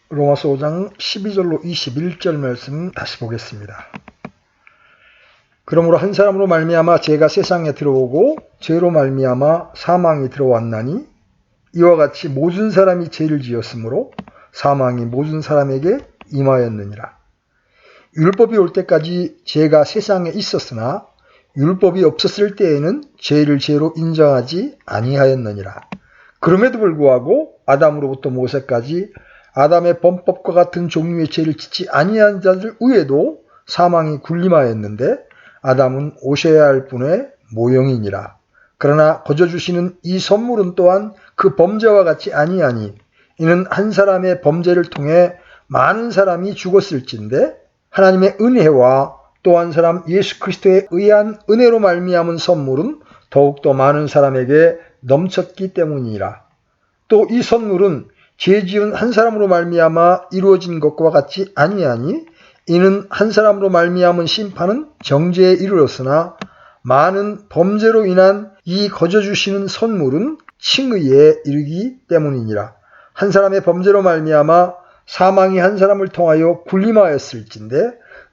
로마서 5장 12절로 21절 말씀 다시 보겠습니다. 그러므로 한 사람으로 말미암아 죄가 세상에 들어오고 죄로 말미암아 사망이 들어왔나니 이와 같이 모든 사람이 죄를 지었으므로 사망이 모든 사람에게 임하였느니라. 율법이 올 때까지 죄가 세상에 있었으나 율법이 없었을 때에는 죄를 죄로 인정하지 아니하였느니라. 그럼에도 불구하고 아담으로부터 모세까지 아담의 범법과 같은 종류의 죄를 짓지 아니한 자들 위에도 사망이 군림하였는데 아담은 오셔야 할 분의 모형이니라. 그러나 거저 주시는 이 선물은 또한 그 범죄와 같이 아니하니 이는 한 사람의 범죄를 통해 많은 사람이 죽었을진데 하나님의 은혜와 또 한 사람 예수 그리스도에 의한 은혜로 말미암은 선물은 더욱더 많은 사람에게 넘쳤기 때문이라. 또 이 선물은 죄 지은 한 사람으로 말미암아 이루어진 것과 같이 아니하니 이는 한 사람으로 말미암은 심판은 정죄에 이르렀으나 많은 범죄로 인한 이 거저 주시는 선물은 칭의에 이르기 때문이니라. 한 사람의 범죄로 말미암아 사망이 한 사람을 통하여 군림하였을진데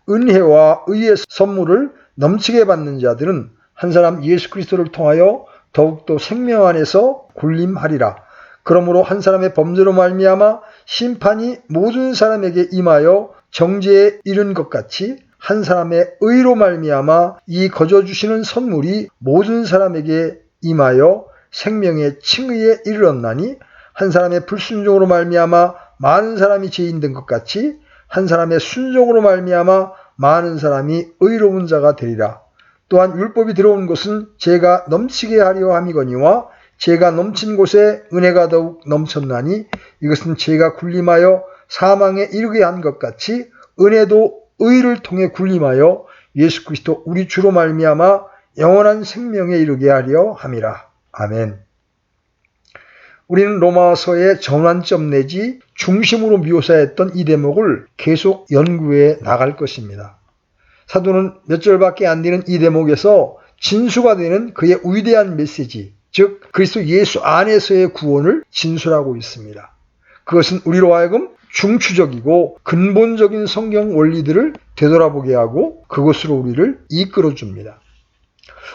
은혜와 의의 선물을 넘치게 받는 자들은 한 사람 예수 그리스도를 통하여 더욱더 생명 안에서 군림하리라. 그러므로 한 사람의 범죄로 말미암아 심판이 모든 사람에게 임하여 정죄에 이른 것 같이 한 사람의 의로 말미암아 이 거저 주시는 선물이 모든 사람에게 임하여 생명의 칭의에 이르렀나니 한 사람의 불순종으로 말미암아 많은 사람이 죄인 된 것 같이 한 사람의 순종으로 말미암아 많은 사람이 의로운 자가 되리라. 또한 율법이 들어온 것은 죄가 넘치게 하려 함이거니와 죄가 넘친 곳에 은혜가 더욱 넘쳤나니 이것은 죄가 군림하여 사망에 이르게 한 것 같이 은혜도 의를 통해 군림하여 예수 그리스도 우리 주로 말미암아 영원한 생명에 이르게 하려 함이라. 아멘. 우리는 로마서의 전환점 내지 중심으로 묘사했던 이 대목을 계속 연구해 나갈 것입니다. 사도는 몇 절밖에 안 되는 이 대목에서 진수가 되는 그의 위대한 메시지, 즉 그리스도 예수 안에서의 구원을 진술하고 있습니다. 그것은 우리로 하여금 중추적이고 근본적인 성경 원리들을 되돌아보게 하고 그것으로 우리를 이끌어줍니다.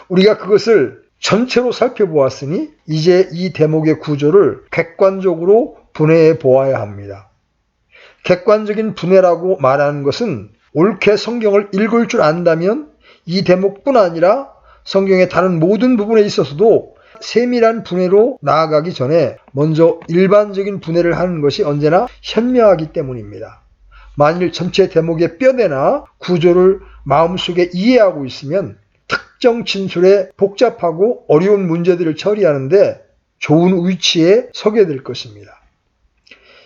우리가 그것을 전체로 살펴보았으니 이제 이 대목의 구조를 객관적으로 분해해 보아야 합니다. 객관적인 분해라고 말하는 것은 옳게 성경을 읽을 줄 안다면 이 대목뿐 아니라 성경의 다른 모든 부분에 있어서도 세밀한 분해로 나아가기 전에 먼저 일반적인 분해를 하는 것이 언제나 현명하기 때문입니다. 만일 전체 대목의 뼈대나 구조를 마음속에 이해하고 있으면 특정 진술에 복잡하고 어려운 문제들을 처리하는데 좋은 위치에 서게 될 것입니다.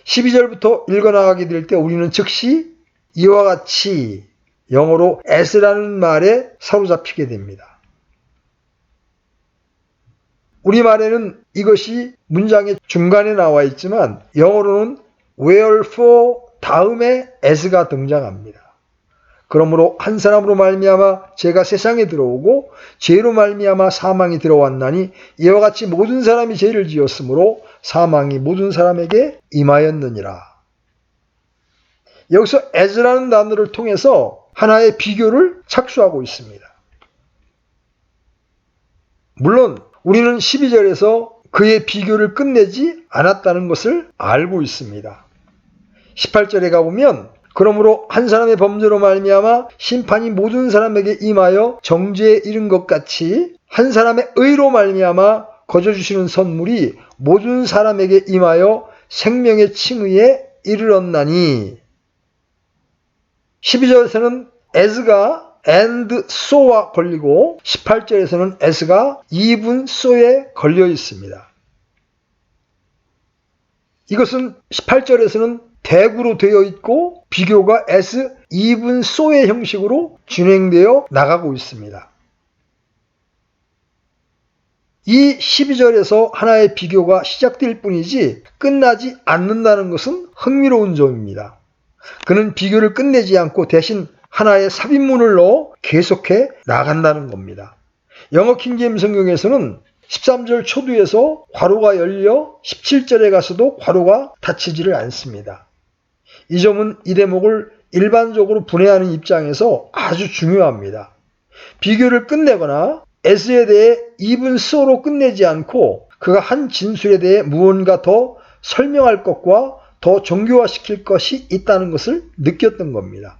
12절부터 읽어나가게 될 때 우리는 즉시 이와 같이 영어로 as라는 말에 사로잡히게 됩니다. 우리말에는 이것이 문장의 중간에 나와 있지만 영어로는 wherefore 다음에 as가 등장합니다. 그러므로 한 사람으로 말미암아 죄가 세상에 들어오고 죄로 말미암아 사망이 들어왔나니 이와 같이 모든 사람이 죄를 지었으므로 사망이 모든 사람에게 임하였느니라. 여기서 as라는 단어를 통해서 하나의 비교를 착수하고 있습니다. 물론 우리는 12절에서 그의 비교를 끝내지 않았다는 것을 알고 있습니다. 18절에 가보면 그러므로 한 사람의 범죄로 말미암아 심판이 모든 사람에게 임하여 정죄에 이른 것 같이 한 사람의 의로 말미암아 거저 주시는 선물이 모든 사람에게 임하여 생명의 칭의에 이르렀나니 12절에서는 as가 and so와 걸리고 18절에서는 as가 even so에 걸려 있습니다. 이것은 18절에서는 대구로 되어 있고 비교가 as, even so의 형식으로 진행되어 나가고 있습니다. 이 12절에서 하나의 비교가 시작될 뿐이지 끝나지 않는다는 것은 흥미로운 점입니다. 그는 비교를 끝내지 않고 대신 하나의 삽입문을 넣어 계속해 나간다는 겁니다. 영어 킹제임스 성경에서는 13절 초두에서 괄호가 열려 17절에 가서도 괄호가 닫히지를 않습니다. 이 점은 이 대목을 일반적으로 분해하는 입장에서 아주 중요합니다. 비교를 끝내거나 S에 대해 even so로 끝내지 않고 그가 한 진술에 대해 무언가 더 설명할 것과 더 정교화시킬 것이 있다는 것을 느꼈던 겁니다.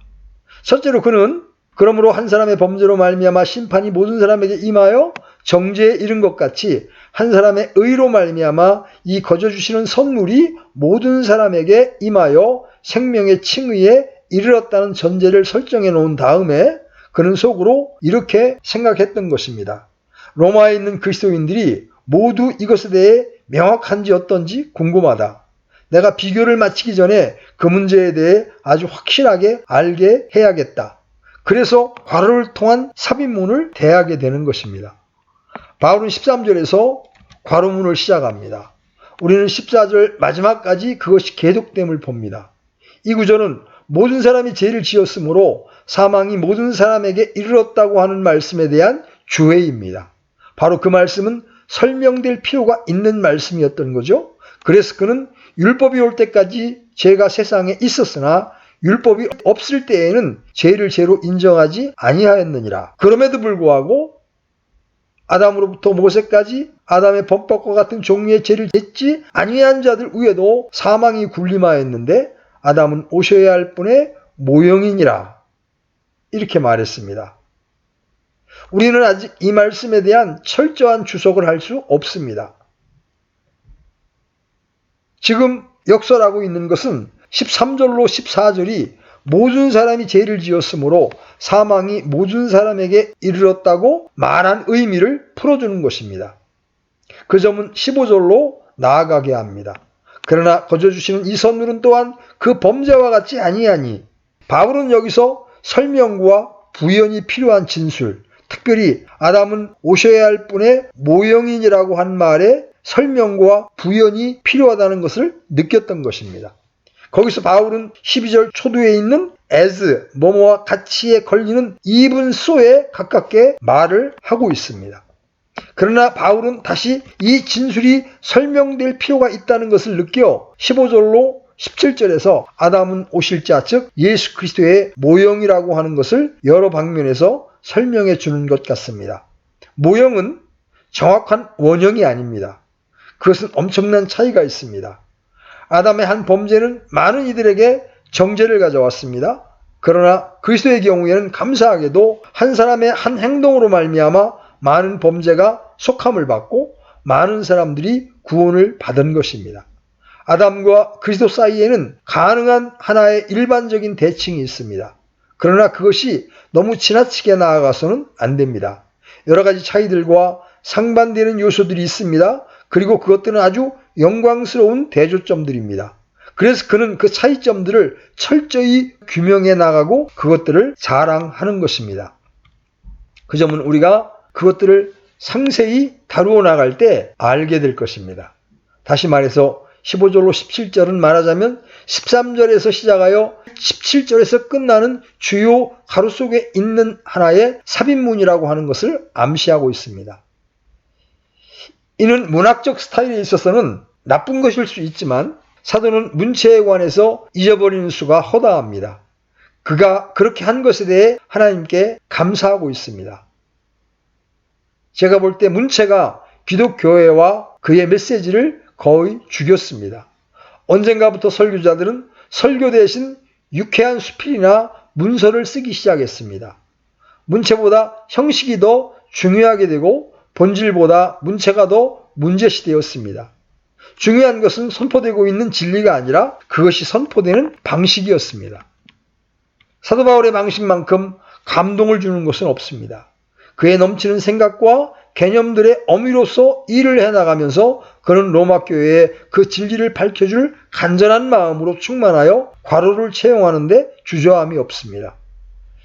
첫째로 그는 그러므로 한 사람의 범죄로 말미암아 심판이 모든 사람에게 임하여 정죄에 이른 것 같이 한 사람의 의로 말미암아 이 거저주시는 선물이 모든 사람에게 임하여 생명의 칭의에 이르렀다는 전제를 설정해 놓은 다음에 그는 속으로 이렇게 생각했던 것입니다. 로마에 있는 그리스도인들이 모두 이것에 대해 명확한지 어떤지 궁금하다. 내가 비교를 마치기 전에 그 문제에 대해 아주 확실하게 알게 해야겠다. 그래서 괄호를 통한 삽입문을 대하게 되는 것입니다. 바울은 13절에서 괄호문을 시작합니다. 우리는 14절 마지막까지 그것이 계속됨을 봅니다. 이 구절은 모든 사람이 죄를 지었으므로 사망이 모든 사람에게 이르렀다고 하는 말씀에 대한 주회입니다. 바로 그 말씀은 설명될 필요가 있는 말씀이었던 거죠. 그래서 그는 율법이 올 때까지 죄가 세상에 있었으나 율법이 없을 때에는 죄를 죄로 인정하지 아니하였느니라. 그럼에도 불구하고 아담으로부터 모세까지 아담의 범법과 같은 종류의 죄를 짓지 아니한 자들 위에도 사망이 군림하였는데 아담은 오셔야 할 분의 모형이니라. 이렇게 말했습니다. 우리는 아직 이 말씀에 대한 철저한 주석을 할 수 없습니다. 지금 역설하고 있는 것은 13절로 14절이 모든 사람이 죄를 지었으므로 사망이 모든 사람에게 이르렀다고 말한 의미를 풀어주는 것입니다. 그 점은 15절로 나아가게 합니다. 그러나 거저주시는 이 선물은 또한 그 범죄와 같지 아니하니 바울은 여기서 설명과 부연이 필요한 진술, 특별히 아담은 오셔야 할 분의 모형인이라고 한 말에 설명과 부연이 필요하다는 것을 느꼈던 것입니다. 거기서 바울은 12절 초두에 있는 as, 뭐뭐와 같이에 걸리는 even so에 가깝게 말을 하고 있습니다. 그러나 바울은 다시 이 진술이 설명될 필요가 있다는 것을 느껴 15절로 17절에서 아담은 오실 자, 즉 예수 그리스도의 모형이라고 하는 것을 여러 방면에서 설명해 주는 것 같습니다. 모형은 정확한 원형이 아닙니다. 그것은 엄청난 차이가 있습니다. 아담의 한 범죄는 많은 이들에게 정죄를 가져왔습니다. 그러나 그리스도의 경우에는 감사하게도 한 사람의 한 행동으로 말미암아 많은 범죄가 속함을 받고 많은 사람들이 구원을 받은 것입니다. 아담과 그리스도 사이에는 가능한 하나의 일반적인 대칭이 있습니다. 그러나 그것이 너무 지나치게 나아가서는 안 됩니다. 여러 가지 차이들과 상반되는 요소들이 있습니다. 그리고 그것들은 아주 영광스러운 대조점들입니다. 그래서 그는 그 차이점들을 철저히 규명해 나가고 그것들을 자랑하는 것입니다. 그 점은 우리가 그것들을 상세히 다루어 나갈 때 알게 될 것입니다. 다시 말해서 15절로 17절은 말하자면 13절에서 시작하여 17절에서 끝나는 주요 가로 속에 있는 하나의 삽입문이라고 하는 것을 암시하고 있습니다. 이는 문학적 스타일에 있어서는 나쁜 것일 수 있지만 사도는 문체에 관해서 잊어버리는 수가 허다합니다. 그가 그렇게 한 것에 대해 하나님께 감사하고 있습니다. 제가 볼 때 문체가 기독교회와 그의 메시지를 거의 죽였습니다. 언젠가부터 설교자들은 설교 대신 유쾌한 수필이나 문서를 쓰기 시작했습니다. 문체보다 형식이 더 중요하게 되고 본질보다 문체가 더 문제시되었습니다. 중요한 것은 선포되고 있는 진리가 아니라 그것이 선포되는 방식이었습니다. 사도 바울의 방식만큼 감동을 주는 것은 없습니다. 그의 넘치는 생각과 개념들의 어미로서 일을 해나가면서 그는 로마 교회에 그 진리를 밝혀줄 간절한 마음으로 충만하여 괄호를 채용하는데 주저함이 없습니다.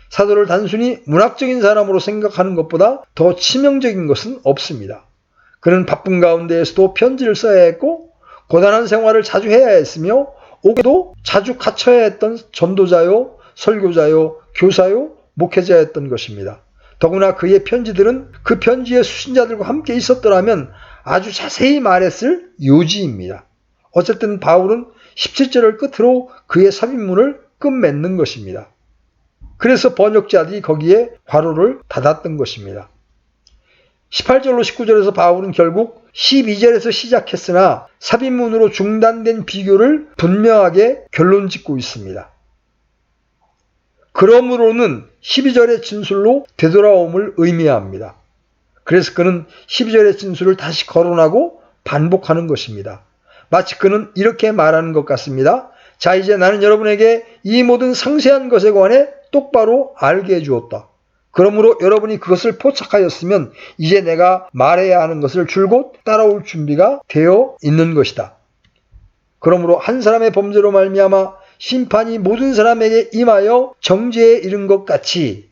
사도를 단순히 문학적인 사람으로 생각하는 것보다 더 치명적인 것은 없습니다. 그는 바쁜 가운데에서도 편지를 써야 했고 고단한 생활을 자주 해야 했으며 옥에도 자주 갇혀야 했던 전도자요, 설교자요, 교사요, 목회자였던 것입니다. 더구나 그의 편지들은 그 편지의 수신자들과 함께 있었더라면 아주 자세히 말했을 요지입니다. 어쨌든 바울은 17절을 끝으로 그의 삽입문을 끝맺는 것입니다. 그래서 번역자들이 거기에 괄호를 닫았던 것입니다. 18절로 19절에서 바울은 결국 12절에서 시작했으나 삽입문으로 중단된 비교를 분명하게 결론 짓고 있습니다. 그러므로는 12절의 진술로 되돌아옴을 의미합니다. 그래서 그는 12절의 진술을 다시 거론하고 반복하는 것입니다. 마치 그는 이렇게 말하는 것 같습니다. 자, 이제 나는 여러분에게 이 모든 상세한 것에 관해 똑바로 알게 해주었다. 그러므로 여러분이 그것을 포착하였으면 이제 내가 말해야 하는 것을 줄곧 따라올 준비가 되어 있는 것이다. 그러므로 한 사람의 범죄로 말미암아 심판이 모든 사람에게 임하여 정죄에 이른 것 같이,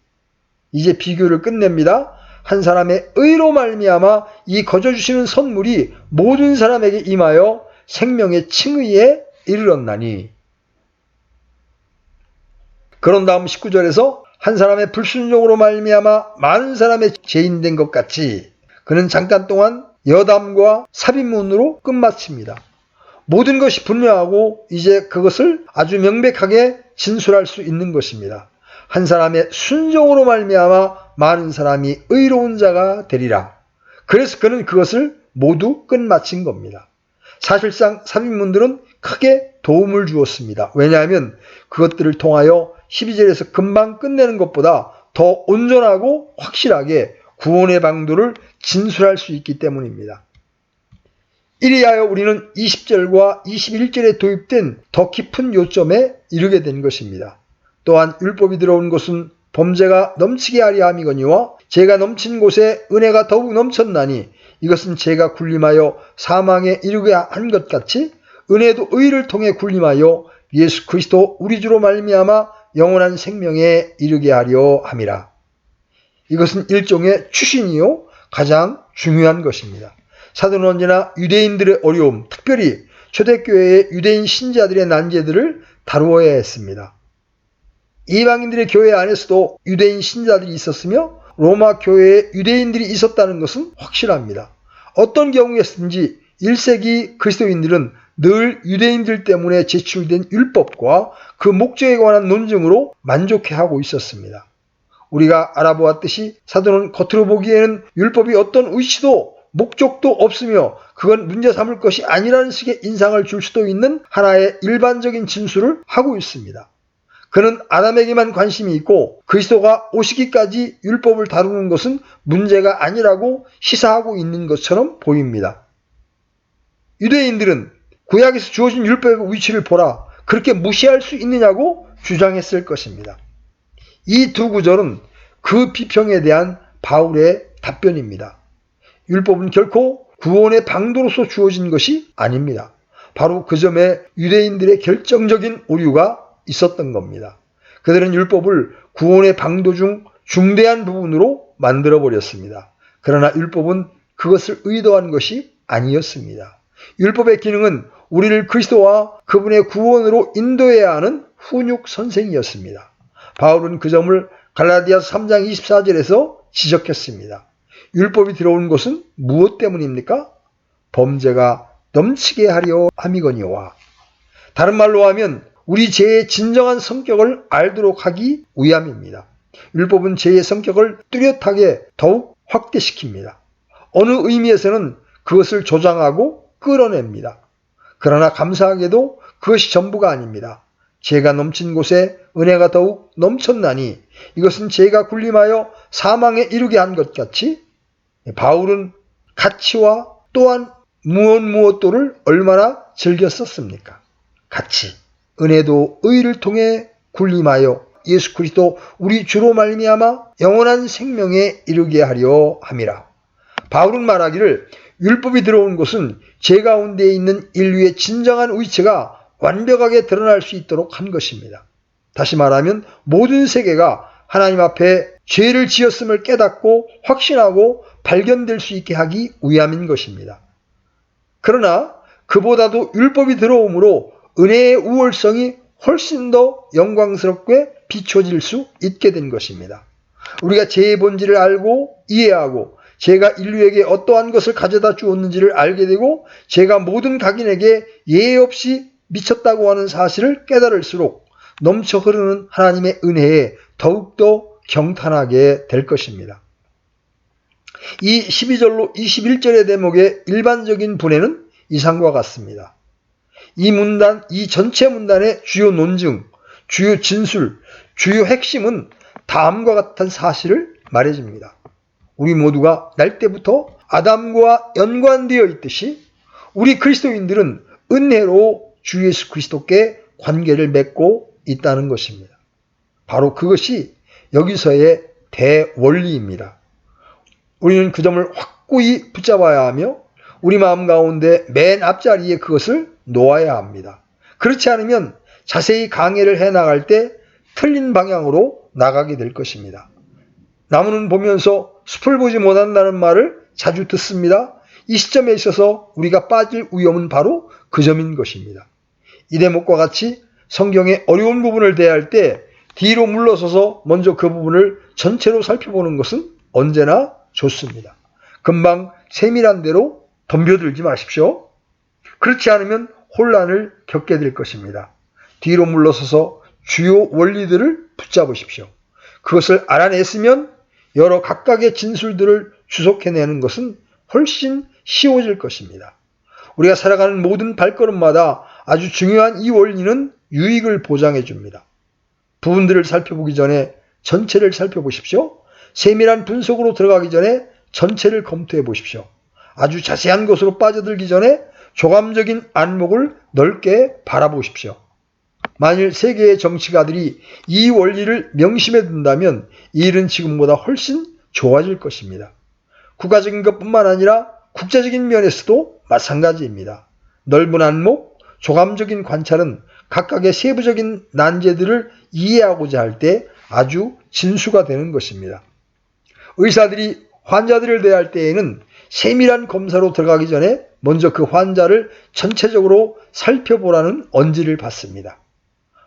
이제 비교를 끝냅니다. 한 사람의 의로 말미암아 이 거저 주시는 선물이 모든 사람에게 임하여 생명의 칭의에 이르렀나니. 그런 다음 19절에서 한 사람의 불순종으로 말미암아 많은 사람의 죄인 된 것 같이, 그는 잠깐 동안 여담과 삽입문으로 끝마칩니다. 모든 것이 분명하고 이제 그것을 아주 명백하게 진술할 수 있는 것입니다. 한 사람의 순종으로 말미암아 많은 사람이 의로운 자가 되리라. 그래서 그는 그것을 모두 끝마친 겁니다. 사실상 삽입문들은 크게 도움을 주었습니다. 왜냐하면 그것들을 통하여 12절에서 금방 끝내는 것보다 더 온전하고 확실하게 구원의 방도를 진술할 수 있기 때문입니다. 이리하여 우리는 20절과 21절에 도입된 더 깊은 요점에 이르게 된 것입니다. 또한 율법이 들어온 것은 범죄가 넘치게 하려 함이거니와 죄가 넘친 곳에 은혜가 더욱 넘쳤나니 이것은 죄가 군림하여 사망에 이르게 한 것 같이 은혜도 의를 통해 군림하여 예수 그리스도 우리 주로 말미암아 영원한 생명에 이르게 하려 함이라. 이것은 일종의 추신이요 가장 중요한 것입니다. 사도는 언제나 유대인들의 어려움, 특별히 초대교회의 유대인 신자들의 난제들을 다루어야 했습니다. 이방인들의 교회 안에서도 유대인 신자들이 있었으며 로마 교회에 유대인들이 있었다는 것은 확실합니다. 어떤 경우였든지 1세기 그리스도인들은 늘 유대인들 때문에 제출된 율법과 그 목적에 관한 논증으로 만족해하고 있었습니다. 우리가 알아보았듯이 사도는 겉으로 보기에는 율법이 어떤 의지도 목적도 없으며 그건 문제 삼을 것이 아니라는 식의 인상을 줄 수도 있는 하나의 일반적인 진술을 하고 있습니다. 그는 아담에게만 관심이 있고 그리스도가 오시기까지 율법을 다루는 것은 문제가 아니라고 시사하고 있는 것처럼 보입니다. 유대인들은 구약에서 주어진 율법의 위치를 보라, 그렇게 무시할 수 있느냐고 주장했을 것입니다. 이 두 구절은 그 비평에 대한 바울의 답변입니다. 율법은 결코 구원의 방도로서 주어진 것이 아닙니다. 바로 그 점에 유대인들의 결정적인 오류가 있었던 겁니다. 그들은 율법을 구원의 방도 중 중대한 부분으로 만들어버렸습니다. 그러나 율법은 그것을 의도한 것이 아니었습니다. 율법의 기능은 우리를 그리스도와 그분의 구원으로 인도해야 하는 훈육 선생이었습니다. 바울은 그 점을 갈라디아서 3장 24절에서 지적했습니다. 율법이 들어온 것은 무엇 때문입니까? 범죄가 넘치게 하려 함이거니와. 다른 말로 하면 우리 죄의 진정한 성격을 알도록 하기 위함입니다. 율법은 죄의 성격을 뚜렷하게 더욱 확대시킵니다. 어느 의미에서는 그것을 조장하고 끌어냅니다. 그러나 감사하게도 그것이 전부가 아닙니다. 죄가 넘친 곳에 은혜가 더욱 넘쳤나니 이것은 죄가 군림하여 사망에 이르게 한 것 같이 바울은 가치와 또한 무엇도를 얼마나 즐겼었습니까? 가치, 은혜도 의를 통해 군림하여 예수 그리스도 우리 주로 말미암아 영원한 생명에 이르게 하려 함이라. 바울은 말하기를 율법이 들어온 것은 죄 가운데 있는 인류의 진정한 위치가 완벽하게 드러날 수 있도록 한 것입니다. 다시 말하면 모든 세계가 하나님 앞에 죄를 지었음을 깨닫고 확신하고 발견될 수 있게 하기 위함인 것입니다. 그러나 그보다도 율법이 들어옴으로 은혜의 우월성이 훨씬 더 영광스럽게 비춰질 수 있게 된 것입니다. 우리가 죄의 본질을 알고 이해하고 죄가 인류에게 어떠한 것을 가져다 주었는지를 알게 되고 죄가 모든 각인에게 예외 없이 미쳤다고 하는 사실을 깨달을수록 넘쳐 흐르는 하나님의 은혜에 더욱더 경탄하게 될 것입니다. 이 12절로 21절의 대목의 일반적인 분해는 이상과 같습니다. 이 전체 문단의 주요 논증, 주요 진술, 주요 핵심은 다음과 같은 사실을 말해줍니다. 우리 모두가 날 때부터 아담과 연관되어 있듯이 우리 그리스도인들은 은혜로 주 예수 그리스도께 관계를 맺고 있다는 것입니다. 바로 그것이 여기서의 대원리입니다. 우리는 그 점을 확고히 붙잡아야 하며 우리 마음 가운데 맨 앞자리에 그것을 놓아야 합니다. 그렇지 않으면 자세히 강해를 해나갈 때 틀린 방향으로 나가게 될 것입니다. 나무는 보면서 숲을 보지 못한다는 말을 자주 듣습니다. 이 시점에 있어서 우리가 빠질 위험은 바로 그 점인 것입니다. 이 대목과 같이 성경의 어려운 부분을 대할 때 뒤로 물러서서 먼저 그 부분을 전체로 살펴보는 것은 언제나 좋습니다. 금방 세밀한 대로 덤벼들지 마십시오. 그렇지 않으면 혼란을 겪게 될 것입니다. 뒤로 물러서서 주요 원리들을 붙잡으십시오. 그것을 알아냈으면 여러 각각의 진술들을 주석해내는 것은 훨씬 쉬워질 것입니다. 우리가 살아가는 모든 발걸음마다 아주 중요한 이 원리는 유익을 보장해 줍니다. 부분들을 살펴보기 전에 전체를 살펴보십시오. 세밀한 분석으로 들어가기 전에 전체를 검토해 보십시오. 아주 자세한 것으로 빠져들기 전에 조감적인 안목을 넓게 바라보십시오. 만일 세계의 정치가들이 이 원리를 명심해 둔다면 이 일은 지금보다 훨씬 좋아질 것입니다. 국가적인 것뿐만 아니라 국제적인 면에서도 마찬가지입니다. 넓은 안목, 조감적인 관찰은 각각의 세부적인 난제들을 이해하고자 할 때 아주 진수가 되는 것입니다. 의사들이 환자들을 대할 때에는 세밀한 검사로 들어가기 전에 먼저 그 환자를 전체적으로 살펴보라는 언지를 받습니다.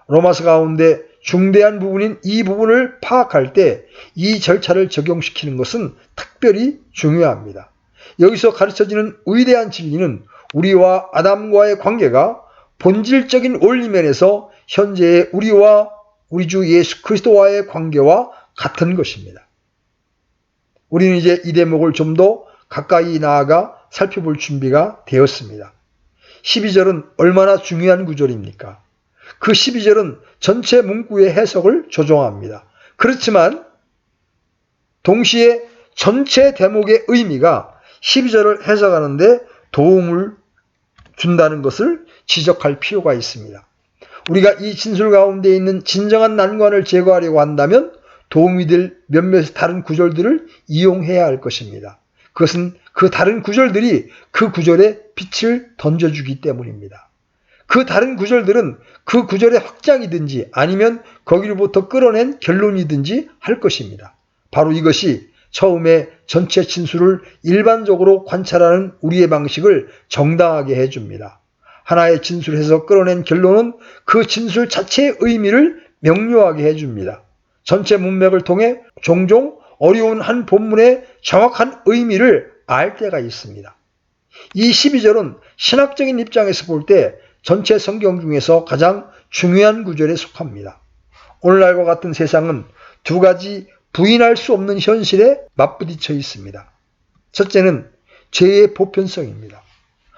로마서 가운데 중대한 부분인 이 부분을 파악할 때 이 절차를 적용시키는 것은 특별히 중요합니다. 여기서 가르쳐지는 위대한 진리는 우리와 아담과의 관계가 본질적인 원리면에서 현재의 우리와 우리 주 예수 그리스도와의 관계와 같은 것입니다. 우리는 이제 이 대목을 좀 더 가까이 나아가 살펴볼 준비가 되었습니다. 12절은 얼마나 중요한 구절입니까? 그 12절은 전체 문구의 해석을 조정합니다. 그렇지만 동시에 전체 대목의 의미가 12절을 해석하는데 도움을 준다는 것을 지적할 필요가 있습니다. 우리가 이 진술 가운데 있는 진정한 난관을 제거하려고 한다면 도움이 될 몇몇 다른 구절들을 이용해야 할 것입니다. 그것은 그 다른 구절들이 그 구절에 빛을 던져주기 때문입니다. 그 다른 구절들은 그 구절의 확장이든지 아니면 거기로부터 끌어낸 결론이든지 할 것입니다. 바로 이것이 처음에 전체 진술을 일반적으로 관찰하는 우리의 방식을 정당하게 해줍니다. 하나의 진술에서 끌어낸 결론은 그 진술 자체의 의미를 명료하게 해줍니다. 전체 문맥을 통해 종종 어려운 한 본문의 정확한 의미를 알 때가 있습니다. 이 12절은 신학적인 입장에서 볼 때 전체 성경 중에서 가장 중요한 구절에 속합니다. 오늘날과 같은 세상은 두 가지 부인할 수 없는 현실에 맞부딪혀 있습니다. 첫째는 죄의 보편성입니다.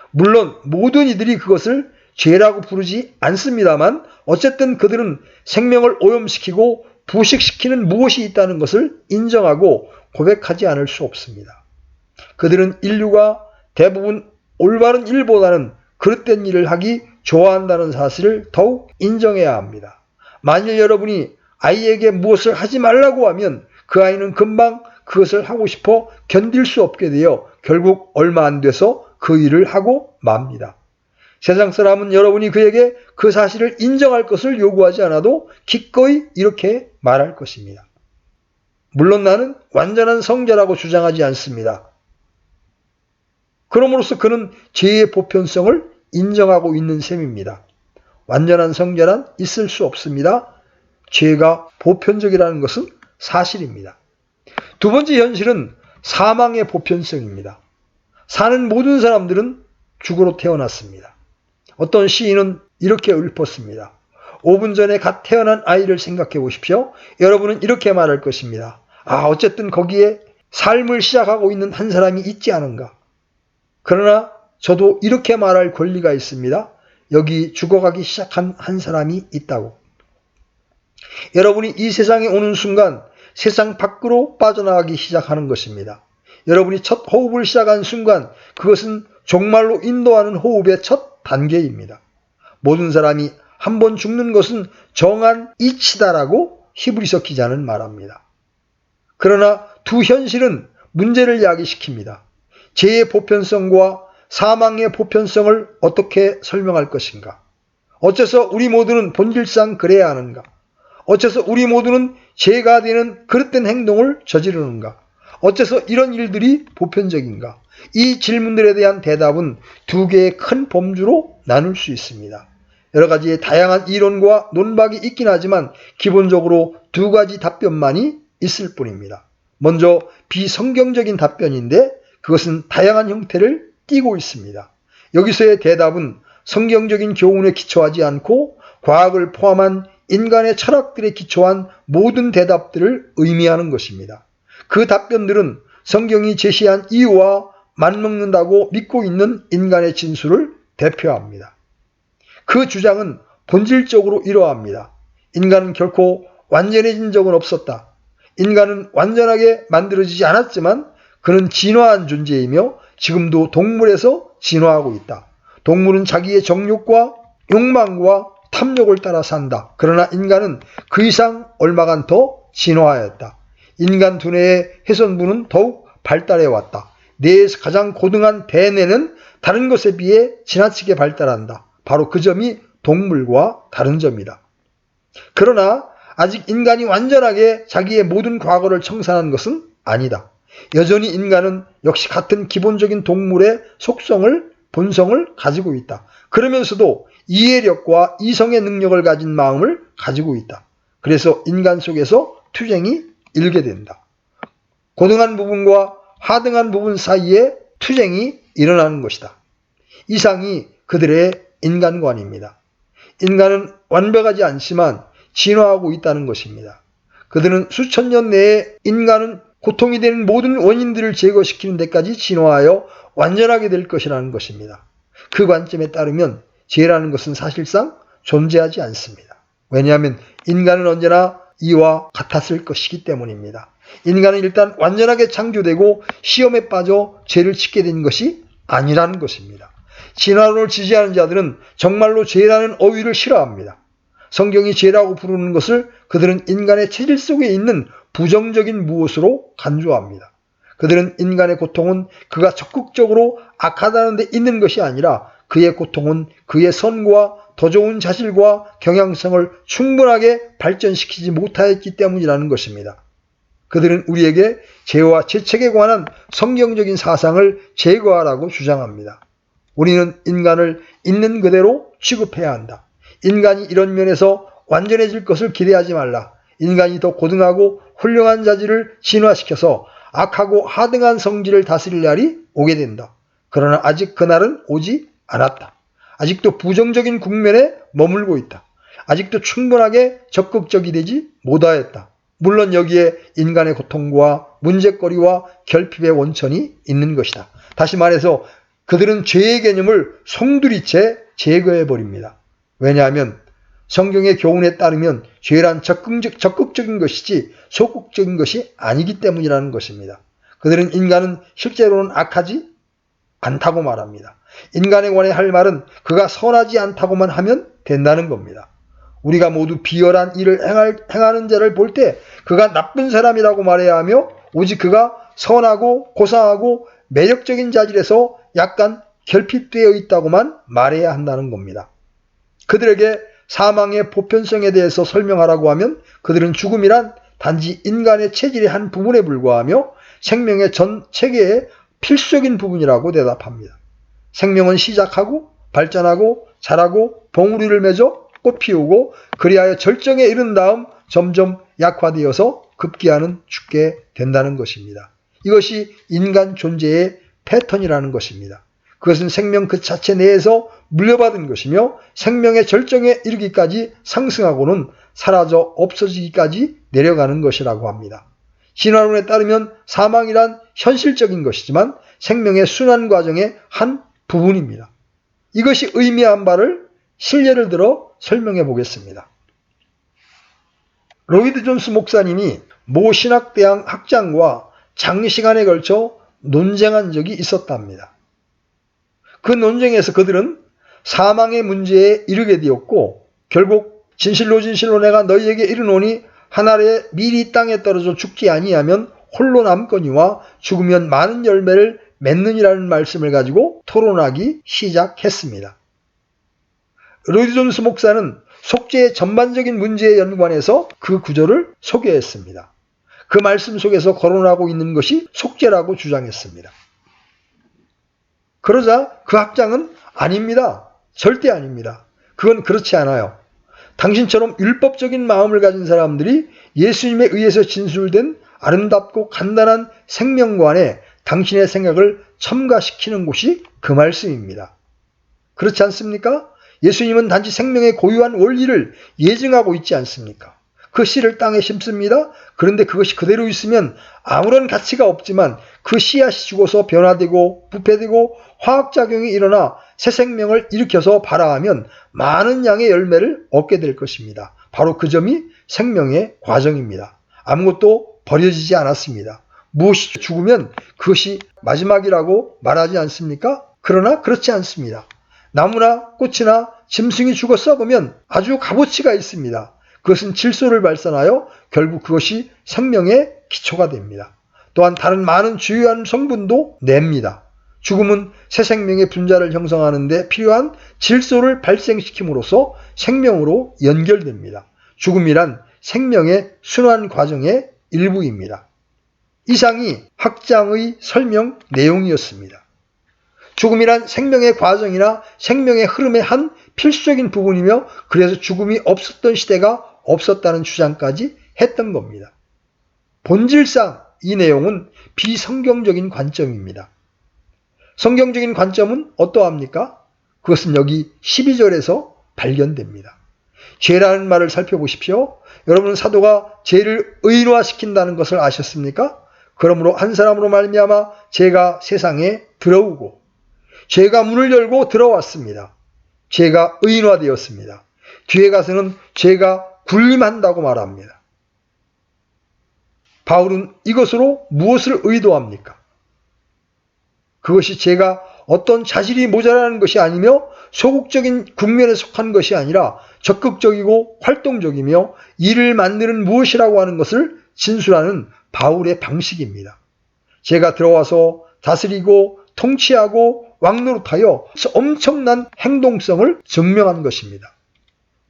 물론 모든 이들이 그것을 죄라고 부르지 않습니다만 어쨌든 그들은 생명을 오염시키고 부식시키는 무엇이 있다는 것을 인정하고 고백하지 않을 수 없습니다. 그들은 인류가 대부분 올바른 일보다는 그릇된 일을 하기 좋아한다는 사실을 더욱 인정해야 합니다. 만일 여러분이 아이에게 무엇을 하지 말라고 하면 그 아이는 금방 그것을 하고 싶어 견딜 수 없게 되어 결국 얼마 안 돼서 그 일을 하고 맙니다. 세상 사람은 여러분이 그에게 그 사실을 인정할 것을 요구하지 않아도 기꺼이 이렇게 말할 것입니다. 물론 나는 완전한 성자라고 주장하지 않습니다. 그럼으로써 그는 죄의 보편성을 인정하고 있는 셈입니다. 완전한 성자란 있을 수 없습니다. 죄가 보편적이라는 것은 사실입니다. 두 번째 현실은 사망의 보편성입니다. 사는 모든 사람들은 죽으로 태어났습니다. 어떤 시인은 이렇게 읊었습니다. 5분 전에 갓 태어난 아이를 생각해 보십시오. 여러분은 이렇게 말할 것입니다. 어쨌든 거기에 삶을 시작하고 있는 한 사람이 있지 않은가. 그러나 저도 이렇게 말할 권리가 있습니다. 여기 죽어가기 시작한 한 사람이 있다고. 여러분이 이 세상에 오는 순간 세상 밖으로 빠져나가기 시작하는 것입니다. 여러분이 첫 호흡을 시작한 순간 그것은 종말로 인도하는 호흡의 첫 단계입니다. 모든 사람이 한 번 죽는 것은 정한 이치다라고 히브리서 기자는 말합니다. 그러나 두 현실은 문제를 야기시킵니다. 죄의 보편성과 사망의 보편성을 어떻게 설명할 것인가? 어째서 우리 모두는 본질상 그래야 하는가? 어째서 우리 모두는 죄가 되는 그릇된 행동을 저지르는가? 어째서 이런 일들이 보편적인가? 이 질문들에 대한 대답은 두 개의 큰 범주로 나눌 수 있습니다. 여러 가지의 다양한 이론과 논박이 있긴 하지만 기본적으로 두 가지 답변만이 있을 뿐입니다. 먼저 비성경적인 답변인데 그것은 다양한 형태를 띠고 있습니다. 여기서의 대답은 성경적인 교훈에 기초하지 않고 과학을 포함한 인간의 철학들에 기초한 모든 대답들을 의미하는 것입니다. 그 답변들은 성경이 제시한 이유와 맞먹는다고 믿고 있는 인간의 진술을 대표합니다. 그 주장은 본질적으로 이러합니다. 인간은 결코 완전해진 적은 없었다. 인간은 완전하게 만들어지지 않았지만 그는 진화한 존재이며 지금도 동물에서 진화하고 있다. 동물은 자기의 정욕과 욕망과 탐욕을 따라 산다. 그러나 인간은 그 이상 얼마간 더 진화하였다. 인간 두뇌의 해선부는 더욱 발달해 왔다. 뇌에서 가장 고등한 대뇌는 다른 것에 비해 지나치게 발달한다. 바로 그 점이 동물과 다른 점이다. 그러나 아직 인간이 완전하게 자기의 모든 과거를 청산한 것은 아니다. 여전히 인간은 역시 같은 기본적인 동물의 속성을, 본성을 가지고 있다. 그러면서도 이해력과 이성의 능력을 가진 마음을 가지고 있다. 그래서 인간 속에서 투쟁이 일게 된다. 고등한 부분과 하등한 부분 사이에 투쟁이 일어나는 것이다. 이상이 그들의 인간관입니다. 인간은 완벽하지 않지만 진화하고 있다는 것입니다. 그들은 수천 년 내에 인간은 고통이 되는 모든 원인들을 제거시키는 데까지 진화하여 완전하게 될 것이라는 것입니다. 그 관점에 따르면 죄라는 것은 사실상 존재하지 않습니다. 왜냐하면 인간은 언제나 이와 같았을 것이기 때문입니다. 인간은 일단 완전하게 창조되고 시험에 빠져 죄를 짓게 된 것이 아니라는 것입니다. 진화론을 지지하는 자들은 정말로 죄라는 어휘를 싫어합니다. 성경이 죄라고 부르는 것을 그들은 인간의 체질 속에 있는 부정적인 무엇으로 간주합니다. 그들은 인간의 고통은 그가 적극적으로 악하다는 데 있는 것이 아니라 그의 고통은 그의 선과 더 좋은 자질과 경향성을 충분하게 발전시키지 못하였기 때문이라는 것입니다. 그들은 우리에게 죄와 죄책에 관한 성경적인 사상을 제거하라고 주장합니다. 우리는 인간을 있는 그대로 취급해야 한다. 인간이 이런 면에서 완전해질 것을 기대하지 말라. 인간이 더 고등하고 훌륭한 자질을 진화시켜서 악하고 하등한 성질을 다스릴 날이 오게 된다. 그러나 아직 그날은 오지 않았다. 아직도 부정적인 국면에 머물고 있다. 아직도 충분하게 적극적이 되지 못하였다. 물론 여기에 인간의 고통과 문제거리와 결핍의 원천이 있는 것이다. 다시 말해서 그들은 죄의 개념을 송두리째 제거해버립니다. 왜냐하면 성경의 교훈에 따르면 죄란 적극적인 것이지 소극적인 것이 아니기 때문이라는 것입니다. 그들은 인간은 실제로는 악하지 않다고 말합니다. 인간에 관해 할 말은 그가 선하지 않다고만 하면 된다는 겁니다. 우리가 모두 비열한 일을 행하는 자를 볼 때 그가 나쁜 사람이라고 말해야 하며 오직 그가 선하고 고상하고 매력적인 자질에서 약간 결핍되어 있다고만 말해야 한다는 겁니다. 그들에게 사망의 보편성에 대해서 설명하라고 하면 그들은 죽음이란 단지 인간의 체질의 한 부분에 불과하며 생명의 전 체계의 필수적인 부분이라고 대답합니다. 생명은 시작하고 발전하고 자라고 봉우리를 맺어 꽃 피우고 그리하여 절정에 이른 다음 점점 약화되어서 급기야는 죽게 된다는 것입니다. 이것이 인간 존재의 패턴이라는 것입니다. 그것은 생명 그 자체 내에서 물려받은 것이며 생명의 절정에 이르기까지 상승하고는 사라져 없어지기까지 내려가는 것이라고 합니다. 진화론에 따르면 사망이란 현실적인 것이지만 생명의 순환 과정의 한 부분입니다. 이것이 의미한 바를 실례를 들어 설명해 보겠습니다. 로이드 존스 목사님이 모 신학대학 학장과 장시간에 걸쳐 논쟁한 적이 있었답니다. 그 논쟁에서 그들은 사망의 문제에 이르게 되었고 결국 진실로 내가 너희에게 이르노니 하나에 미리 땅에 떨어져 죽지 아니하면 홀로 남거니와 죽으면 많은 열매를 맺느니라는 말씀을 가지고 토론하기 시작했습니다. 로이드 존스 목사는 속죄의 전반적인 문제에 연관해서 그 구절을 소개했습니다. 그 말씀 속에서 거론하고 있는 것이 속죄라고 주장했습니다. 그러자 그 학장은 아닙니다. 절대 아닙니다. 그건 그렇지 않아요. 당신처럼 율법적인 마음을 가진 사람들이 예수님에 의해서 진술된 아름답고 간단한 생명관에 당신의 생각을 첨가시키는 곳이 그 말씀입니다. 그렇지 않습니까? 예수님은 단지 생명의 고유한 원리를 예증하고 있지 않습니까? 그 씨를 땅에 심습니다. 그런데 그것이 그대로 있으면 아무런 가치가 없지만 그 씨앗이 죽어서 변화되고 부패되고 화학작용이 일어나 새 생명을 일으켜서 발화하면 많은 양의 열매를 얻게 될 것입니다. 바로 그 점이 생명의 과정입니다. 아무것도 버려지지 않았습니다. 무엇이 죽으면 그것이 마지막이라고 말하지 않습니까? 그러나 그렇지 않습니다. 나무나 꽃이나 짐승이 죽어 썩으면 아주 값어치가 있습니다. 그것은 질소를 발산하여 결국 그것이 생명의 기초가 됩니다. 또한 다른 많은 주요한 성분도 냅니다. 죽음은 새 생명의 분자를 형성하는 데 필요한 질소를 발생시킴으로써 생명으로 연결됩니다. 죽음이란 생명의 순환 과정의 일부입니다. 이상이 학장의 설명 내용이었습니다. 죽음이란 생명의 과정이나 생명의 흐름의 한 필수적인 부분이며 그래서 죽음이 없었던 시대가 없었다는 주장까지 했던 겁니다. 본질상 이 내용은 비성경적인 관점입니다. 성경적인 관점은 어떠합니까? 그것은 여기 12절에서 발견됩니다. 죄라는 말을 살펴보십시오. 여러분 사도가 죄를 의인화시킨다는 것을 아셨습니까? 그러므로 한 사람으로 말미암아 죄가 세상에 들어오고 죄가 문을 열고 들어왔습니다. 죄가 의인화되었습니다. 뒤에 가서는 죄가 군림한다고 말합니다. 바울은 이것으로 무엇을 의도합니까? 그것이 죄가 어떤 자질이 모자라는 것이 아니며 소극적인 국면에 속한 것이 아니라 적극적이고 활동적이며 일을 만드는 무엇이라고 하는 것을 진술하는 바울의 방식입니다. 죄가 들어와서 다스리고 통치하고 왕노릇하여 엄청난 행동성을 증명한 것입니다.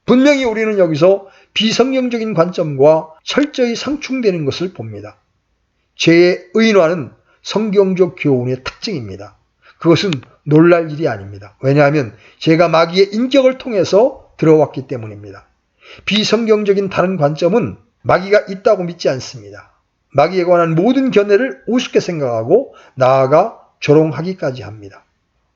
분명히 우리는 여기서 비성경적인 관점과 철저히 상충되는 것을 봅니다. 죄의 의인화는 성경적 교훈의 특징입니다. 그것은 놀랄 일이 아닙니다. 왜냐하면 죄가 마귀의 인격을 통해서 들어왔기 때문입니다. 비성경적인 다른 관점은 마귀가 있다고 믿지 않습니다. 마귀에 관한 모든 견해를 우습게 생각하고 나아가 조롱하기까지 합니다.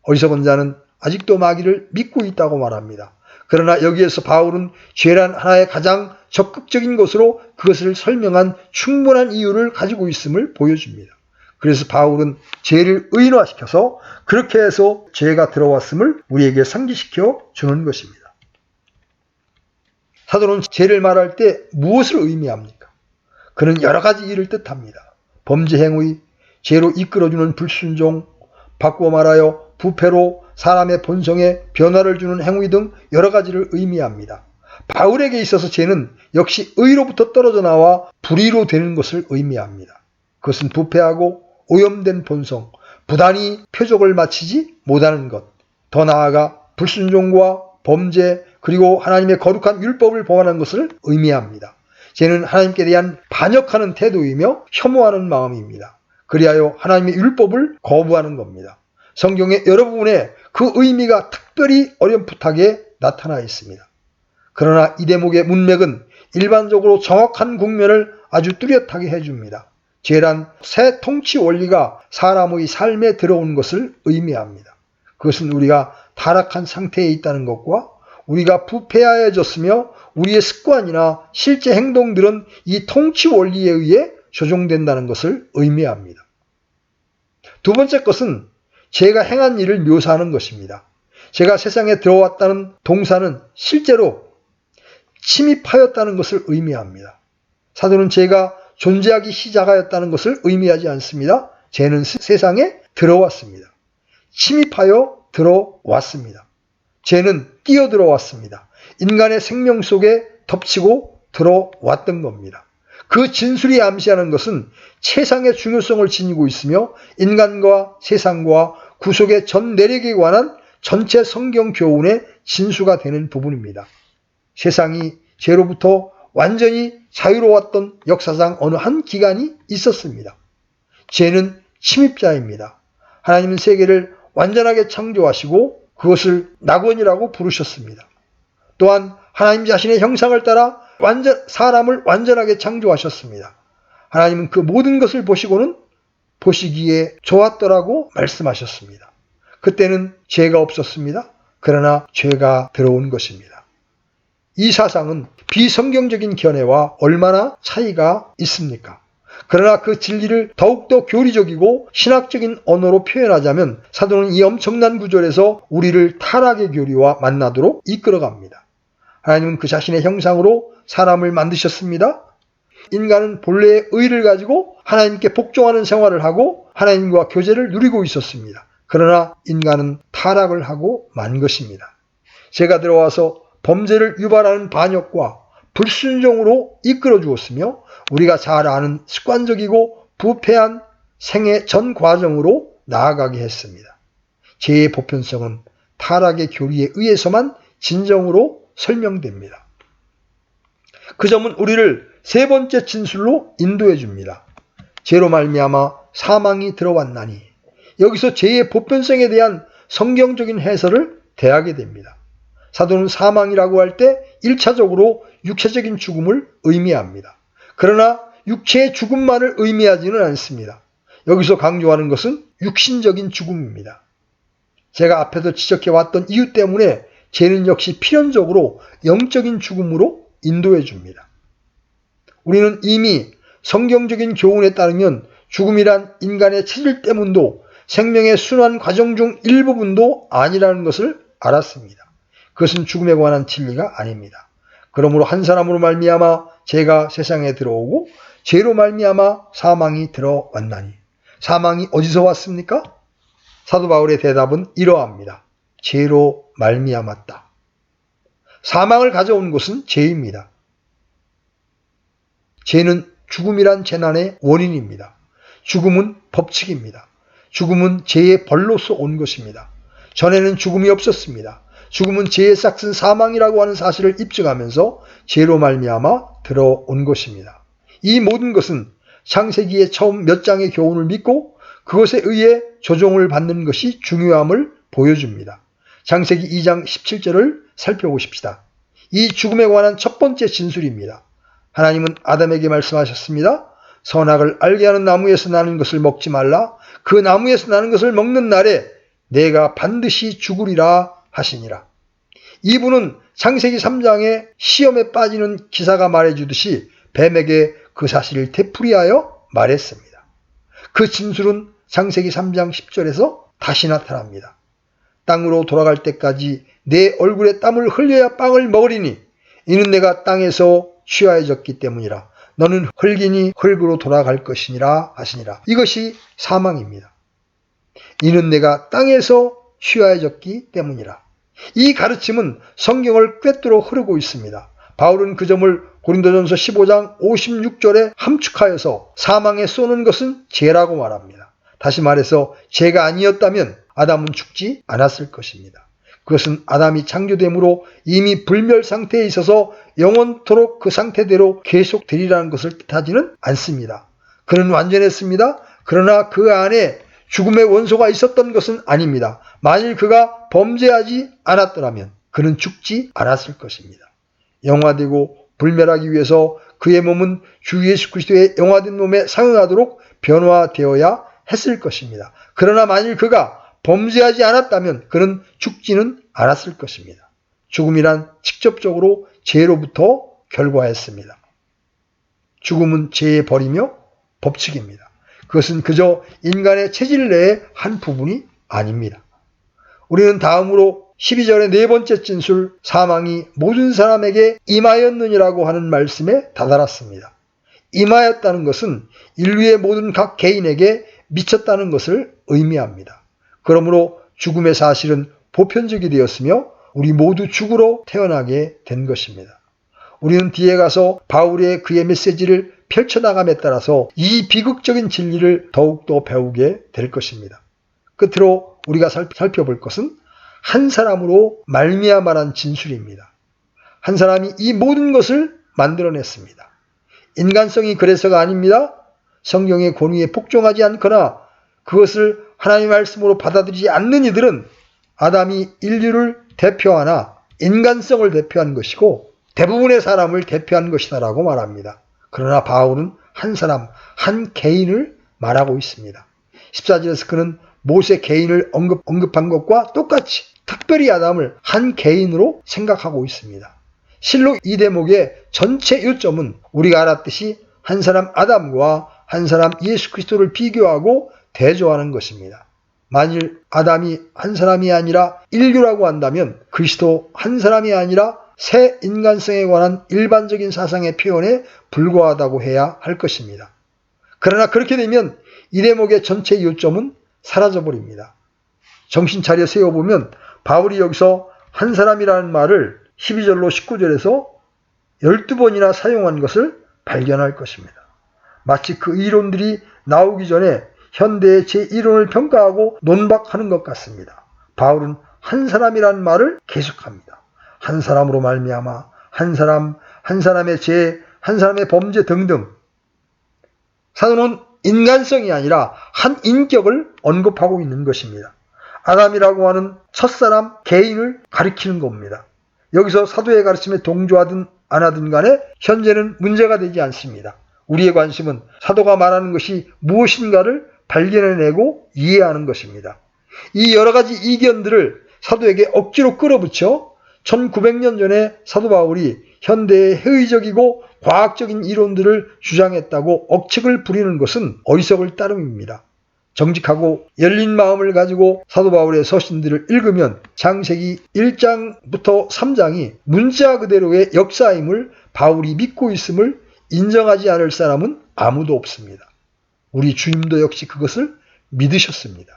어리석은 자는 아직도 마귀를 믿고 있다고 말합니다. 그러나 여기에서 바울은 죄란 하나의 가장 적극적인 것으로 그것을 설명한 충분한 이유를 가지고 있음을 보여줍니다. 그래서 바울은 죄를 의인화시켜서 그렇게 해서 죄가 들어왔음을 우리에게 상기시켜 주는 것입니다. 사도는 죄를 말할 때 무엇을 의미합니까? 그는 여러 가지 일을 뜻합니다. 범죄 행위, 죄로 이끌어주는 불순종, 바꾸어 말하여 부패로 사람의 본성에 변화를 주는 행위 등 여러 가지를 의미합니다. 바울에게 있어서 죄는 역시 의로부터 떨어져 나와 불의로 되는 것을 의미합니다. 그것은 부패하고 오염된 본성, 부단히 표적을 마치지 못하는 것, 더 나아가 불순종과 범죄 그리고 하나님의 거룩한 율법을 범하는 것을 의미합니다. 죄는 하나님께 대한 반역하는 태도이며 혐오하는 마음입니다. 그리하여 하나님의 율법을 거부하는 겁니다. 성경의 여러 부분에 그 의미가 특별히 어렴풋하게 나타나 있습니다. 그러나 이 대목의 문맥은 일반적으로 정확한 국면을 아주 뚜렷하게 해줍니다. 죄란 새 통치 원리가 사람의 삶에 들어온 것을 의미합니다. 그것은 우리가 타락한 상태에 있다는 것과 우리가 부패하여졌으며 우리의 습관이나 실제 행동들은 이 통치 원리에 의해 조종된다는 것을 의미합니다. 두 번째 것은 제가 행한 일을 묘사하는 것입니다. 제가 세상에 들어왔다는 동사는 실제로 침입하였다는 것을 의미합니다. 사도는 제가 존재하기 시작하였다는 것을 의미하지 않습니다. 죄는 세상에 들어왔습니다. 침입하여 들어왔습니다. 죄는 뛰어들어왔습니다. 인간의 생명 속에 덮치고 들어왔던 겁니다. 그 진술이 암시하는 것은 최상의 중요성을 지니고 있으며 인간과 세상과 구속의 전 내력에 관한 전체 성경 교훈의 진수가 되는 부분입니다. 세상이 죄로부터 완전히 자유로웠던 역사상 어느 한 기간이 있었습니다. 죄는 침입자입니다. 하나님은 세계를 완전하게 창조하시고 그것을 낙원이라고 부르셨습니다. 또한 하나님 자신의 형상을 따라 사람을 완전하게 창조하셨습니다. 하나님은 그 모든 것을 보시고는 보시기에 좋았더라고 말씀하셨습니다. 그때는 죄가 없었습니다. 그러나 죄가 들어온 것입니다. 이 사상은 비성경적인 견해와 얼마나 차이가 있습니까? 그러나 그 진리를 더욱더 교리적이고 신학적인 언어로 표현하자면 사도는 이 엄청난 구절에서 우리를 타락의 교리와 만나도록 이끌어갑니다. 하나님은 그 자신의 형상으로 사람을 만드셨습니다. 인간은 본래의 의를 가지고 하나님께 복종하는 생활을 하고 하나님과 교제를 누리고 있었습니다. 그러나 인간은 타락을 하고 만 것입니다. 죄가 들어와서 범죄를 유발하는 반역과 불순종으로 이끌어 주었으며 우리가 잘 아는 습관적이고 부패한 생애 전 과정으로 나아가게 했습니다. 죄의 보편성은 타락의 교리에 의해서만 진정으로 설명됩니다. 그 점은 우리를 세 번째 진술로 인도해 줍니다. 죄로 말미암아 사망이 들어왔나니 여기서 죄의 보편성에 대한 성경적인 해설을 대하게 됩니다. 사도는 사망이라고 할 때 1차적으로 육체적인 죽음을 의미합니다. 그러나 육체의 죽음만을 의미하지는 않습니다. 여기서 강조하는 것은 육신적인 죽음입니다. 제가 앞에서 지적해왔던 이유 때문에 죄는 역시 필연적으로 영적인 죽음으로 인도해 줍니다. 우리는 이미 성경적인 교훈에 따르면 죽음이란 인간의 체질 때문도 생명의 순환 과정 중 일부분도 아니라는 것을 알았습니다. 그것은 죽음에 관한 진리가 아닙니다. 그러므로 한 사람으로 말미암아 죄가 세상에 들어오고 죄로 말미암아 사망이 들어왔나니 사망이 어디서 왔습니까? 사도 바울의 대답은 이러합니다. 죄로 말미암았다. 사망을 가져온 것은 죄입니다. 죄는 죽음이란 재난의 원인입니다. 죽음은 법칙입니다. 죽음은 죄의 벌로서 온 것입니다. 전에는 죽음이 없었습니다. 죽음은 죄의 싹슨 사망이라고 하는 사실을 입증하면서 죄로 말미암아 들어온 것입니다. 이 모든 것은 창세기의 처음 몇 장의 교훈을 믿고 그것에 의해 조종을 받는 것이 중요함을 보여줍니다. 창세기 2장 17절을 살펴보십시다. 이 죽음에 관한 첫 번째 진술입니다. 하나님은 아담에게 말씀하셨습니다. 선악을 알게 하는 나무에서 나는 것을 먹지 말라. 그 나무에서 나는 것을 먹는 날에 내가 반드시 죽으리라 하시니라. 이분은 창세기 3장의 시험에 빠지는 기사가 말해주듯이 뱀에게 그 사실을 되풀이하여 말했습니다. 그 진술은 창세기 3장 10절에서 다시 나타납니다. 땅으로 돌아갈 때까지 내 얼굴에 땀을 흘려야 빵을 먹으리니 이는 내가 땅에서 취하여졌기 때문이라. 너는 흙이니 흙으로 돌아갈 것이니라 하시니라. 이것이 사망입니다. 이는 내가 땅에서 취하여졌기 때문이라. 이 가르침은 성경을 꿰뚫어 흐르고 있습니다. 바울은 그 점을 고린도전서 15장 56절에 함축하여서 사망에 쏘는 것은 죄라고 말합니다. 다시 말해서 죄가 아니었다면 아담은 죽지 않았을 것입니다. 그것은 아담이 창조됨으로 이미 불멸 상태에 있어서 영원토록 그 상태대로 계속되리라는 것을 뜻하지는 않습니다. 그는 완전했습니다. 그러나 그 안에 죽음의 원소가 있었던 것은 아닙니다. 만일 그가 범죄하지 않았더라면 그는 죽지 않았을 것입니다. 영화되고 불멸하기 위해서 그의 몸은 주 예수 그리스도의 영화된 몸에 상응하도록 변화되어야 했을 것입니다. 그러나 만일 그가 범죄하지 않았다면 그는 죽지는 않았을 것입니다. 죽음이란 직접적으로 죄로부터 결과했습니다. 죽음은 죄의 벌이며 법칙입니다. 그것은 그저 인간의 체질 내의 한 부분이 아닙니다. 우리는 다음으로 12절의 네 번째 진술, 사망이 모든 사람에게 임하였느니라고 하는 말씀에 다다랐습니다. 임하였다는 것은 인류의 모든 각 개인에게 미쳤다는 것을 의미합니다. 그러므로 죽음의 사실은 보편적이 되었으며 우리 모두 죽으러 태어나게 된 것입니다. 우리는 뒤에 가서 바울의 그의 메시지를 펼쳐나감에 따라서 이 비극적인 진리를 더욱더 배우게 될 것입니다. 끝으로 우리가 살펴볼 것은 한 사람으로 말미암아란 진술입니다. 한 사람이 이 모든 것을 만들어냈습니다. 인간성이 그래서가 아닙니다. 성경의 권위에 복종하지 않거나 그것을 하나님의 말씀으로 받아들이지 않는 이들은 아담이 인류를 대표하나 인간성을 대표한 것이고 대부분의 사람을 대표한 것이다라고 말합니다. 그러나 바울은 한 사람, 한 개인을 말하고 있습니다. 14절에서 그는 모세 개인을 언급한 것과 똑같이 특별히 아담을 한 개인으로 생각하고 있습니다. 실로 이 대목의 전체 요점은 우리가 알았듯이 한 사람 아담과 한 사람 예수 그리스도를 비교하고 대조하는 것입니다. 만일 아담이 한 사람이 아니라 인류라고 한다면 그리스도 한 사람이 아니라 새 인간성에 관한 일반적인 사상의 표현에 불과하다고 해야 할 것입니다. 그러나 그렇게 되면 이 대목의 전체 요점은 사라져버립니다. 정신 차려 세워보면 바울이 여기서 한 사람이라는 말을 12절로 19절에서 12번이나 사용한 것을 발견할 것입니다. 마치 그 이론들이 나오기 전에 현대의 제1론을 평가하고 논박하는 것 같습니다. 바울은 한 사람이라는 말을 계속합니다. 한 사람으로 말미암아, 한 사람, 한 사람의 죄, 한 사람의 범죄 등등. 사도는 인간성이 아니라 한 인격을 언급하고 있는 것입니다. 아담이라고 하는 첫사람 개인을 가리키는 겁니다. 여기서 사도의 가르침에 동조하든 안 하든 간에 현재는 문제가 되지 않습니다. 우리의 관심은 사도가 말하는 것이 무엇인가를 발견해내고 이해하는 것입니다. 이 여러 가지 이견들을 사도에게 억지로 끌어붙여 1900년 전에 사도 바울이 현대의 회의적이고 과학적인 이론들을 주장했다고 억측을 부리는 것은 어리석을 따름입니다. 정직하고 열린 마음을 가지고 사도 바울의 서신들을 읽으면 창세기 1장부터 3장이 문자 그대로의 역사임을 바울이 믿고 있음을 인정하지 않을 사람은 아무도 없습니다. 우리 주님도 역시 그것을 믿으셨습니다.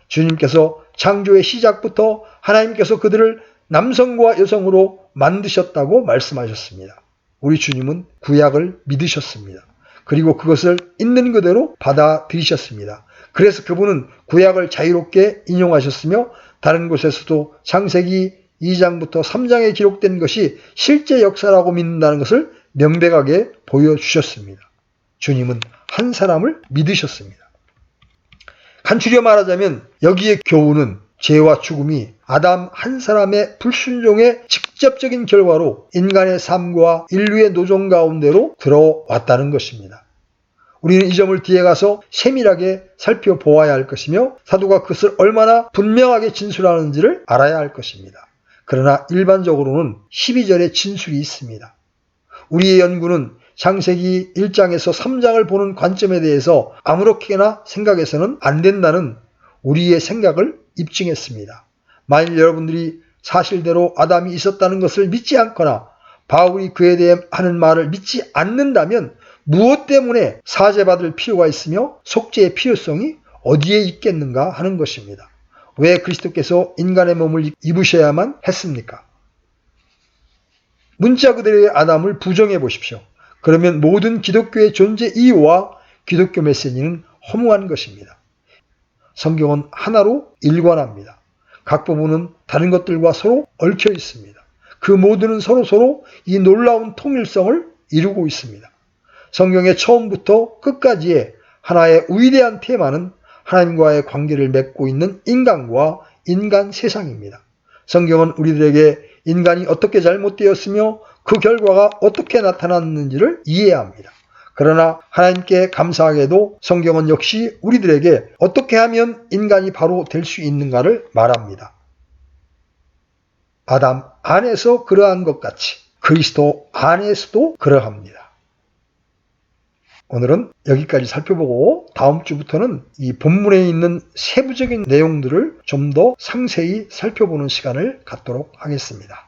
주님께서 창조의 시작부터 하나님께서 그들을 남성과 여성으로 만드셨다고 말씀하셨습니다. 우리 주님은 구약을 믿으셨습니다. 그리고 그것을 있는 그대로 받아들이셨습니다. 그래서 그분은 구약을 자유롭게 인용하셨으며 다른 곳에서도 창세기 2장부터 3장에 기록된 것이 실제 역사라고 믿는다는 것을 명백하게 보여주셨습니다. 주님은 한 사람을 믿으셨습니다. 간추려 말하자면 여기에 교훈은 죄와 죽음이 아담 한 사람의 불순종의 직접적인 결과로 인간의 삶과 인류의 노정 가운데로 들어왔다는 것입니다. 우리는 이 점을 뒤에 가서 세밀하게 살펴보아야 할 것이며 사도가 그것을 얼마나 분명하게 진술하는지를 알아야 할 것입니다. 그러나 일반적으로는 12절에 진술이 있습니다. 우리의 연구는 창세기 1장에서 3장을 보는 관점에 대해서 아무렇게나 생각해서는 안 된다는 우리의 생각을 입증했습니다. 만일 여러분들이 사실대로 아담이 있었다는 것을 믿지 않거나 바울이 그에 대해 하는 말을 믿지 않는다면 무엇 때문에 사죄받을 필요가 있으며 속죄의 필요성이 어디에 있겠는가 하는 것입니다. 왜 그리스도께서 인간의 몸을 입으셔야만 했습니까? 문자 그대로의 아담을 부정해 보십시오. 그러면 모든 기독교의 존재 이유와 기독교 메시지는 허무한 것입니다. 성경은 하나로 일관합니다. 각 부분은 다른 것들과 서로 얽혀 있습니다. 그 모두는 서로 이 놀라운 통일성을 이루고 있습니다. 성경의 처음부터 끝까지의 하나의 위대한 테마는 하나님과의 관계를 맺고 있는 인간과 인간 세상입니다. 성경은 우리들에게 인간이 어떻게 잘못되었으며 그 결과가 어떻게 나타났는지를 이해합니다. 그러나 하나님께 감사하게도 성경은 역시 우리들에게 어떻게 하면 인간이 바로 될 수 있는가를 말합니다. 아담 안에서 그러한 것 같이 그리스도 안에서도 그러합니다. 오늘은 여기까지 살펴보고 다음 주부터는 이 본문에 있는 세부적인 내용들을 좀 더 상세히 살펴보는 시간을 갖도록 하겠습니다.